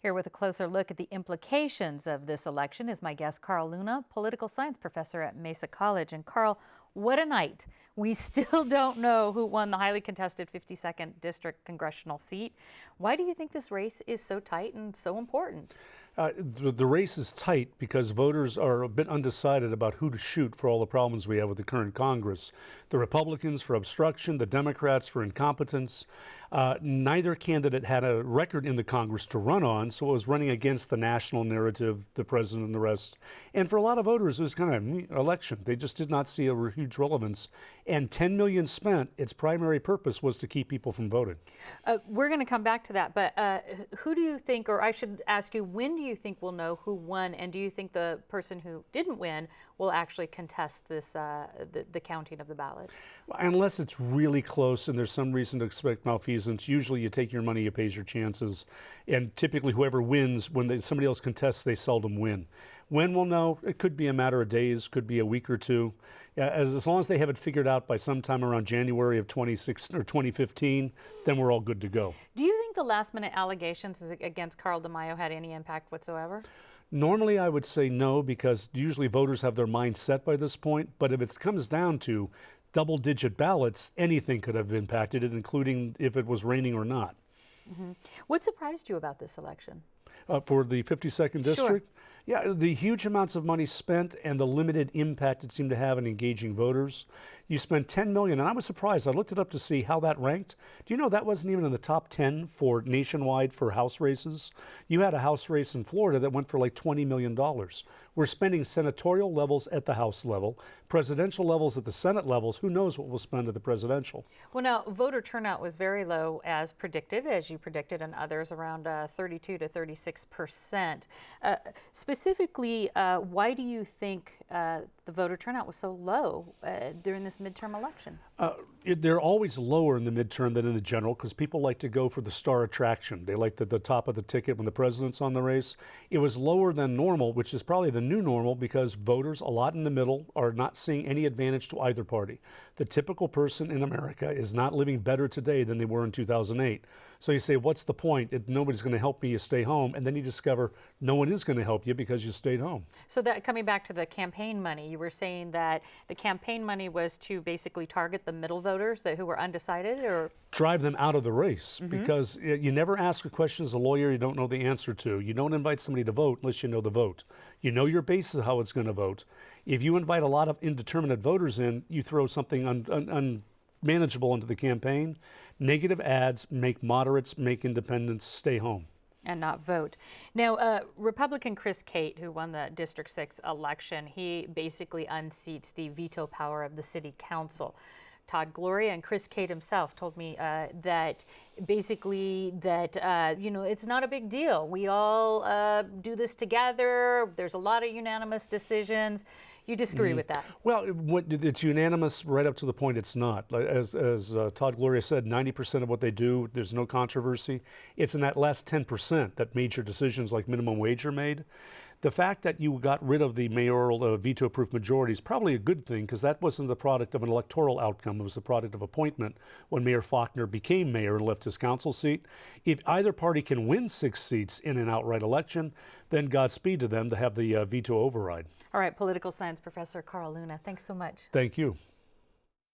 Here with a closer look at the implications of this election is my guest, Carl Luna, political science professor at Mesa College. And Carl, what a night. We still don't know who won the highly contested 52nd District congressional seat. Why do you think this race is so tight and so important? The race is tight because voters are a bit undecided about who to shoot for all the problems we have with the current Congress. The Republicans for obstruction, the Democrats for incompetence. Neither candidate had a record in the Congress to run on, so it was running against the national narrative, the president and the rest. And for a lot of voters, it was kind of an election. They just did not see a huge relevance. And $10 million spent, its primary purpose was to keep people from voting. We're going to come back to that, but who do you think, or I should ask you, when do you think we'll know who won, and do you think the person who didn't win will actually contest this, the counting of the ballots? Unless it's really close and there's some reason to expect malfeasance, usually you take your money, you pays your chances, and typically whoever wins, when somebody else contests, they seldom win. When we'll know, it could be a matter of days, could be a week or two. As long as they have it figured out by sometime around January of 2015, then we're all good to go. Do you think the last-minute allegations against Carl DeMaio had any impact whatsoever? Normally, I would say no, because usually voters have their mind set by this point. But if it comes down to double-digit ballots, anything could have impacted it, including if it was raining or not. Mm-hmm. What surprised you about this election? For the 52nd District? Sure. Yeah, the huge amounts of money spent and the limited impact it seemed to have in engaging voters. You spent $10 million, and I was surprised. I looked it up to see how that ranked. Do you know that wasn't even in the top 10 for nationwide for House races? You had a House race in Florida that went for like $20 million. We're spending senatorial levels at the House level, presidential levels at the Senate levels. Who knows what we'll spend at the presidential? Well, now, voter turnout was very low as predicted, as you predicted, and others around 32 to 36%. Specifically, why do you think the voter turnout was so low during this midterm election? They're always lower in the midterm than in the general because people like to go for the star attraction. They like the top of the ticket when the president's on the race. It was lower than normal, which is probably the new normal because voters, a lot in the middle, are not seeing any advantage to either party. The typical person in America is not living better today than they were in 2008. So you say, what's the point? Nobody's going to help me, you stay home. And then you discover no one is going to help you because you stayed home. So that coming back to the campaign money, you were saying that the campaign money was to basically target the middle voters who were undecided, or drive them out of the race, because you never ask a question as a lawyer you don't know the answer to. You don't invite somebody to vote unless you know the vote. You know your base is how it's going to vote. If you invite a lot of indeterminate voters in, you throw something unmanageable into the campaign. Negative ads make moderates, make independents stay home and not vote. Now, Republican Chris Cate, who won the District 6 election, he basically unseats the veto power of the city council. Todd Gloria and Chris Cate himself told me that basically that, you know, it's not a big deal. We all do this together. There's a lot of unanimous decisions. You disagree with that? Well, it's unanimous right up to the point it's not. As Todd Gloria said, 90% of what they do, there's no controversy. It's in that last 10% that major decisions like minimum wage are made. The fact that you got rid of the mayoral veto-proof majority is probably a good thing because that wasn't the product of an electoral outcome. It was the product of appointment when Mayor Faulkner became mayor and left his council seat. If either party can win 6 seats in an outright election, then Godspeed to them to have the veto override. All right, political science professor Carl Luna, thanks so much. Thank you.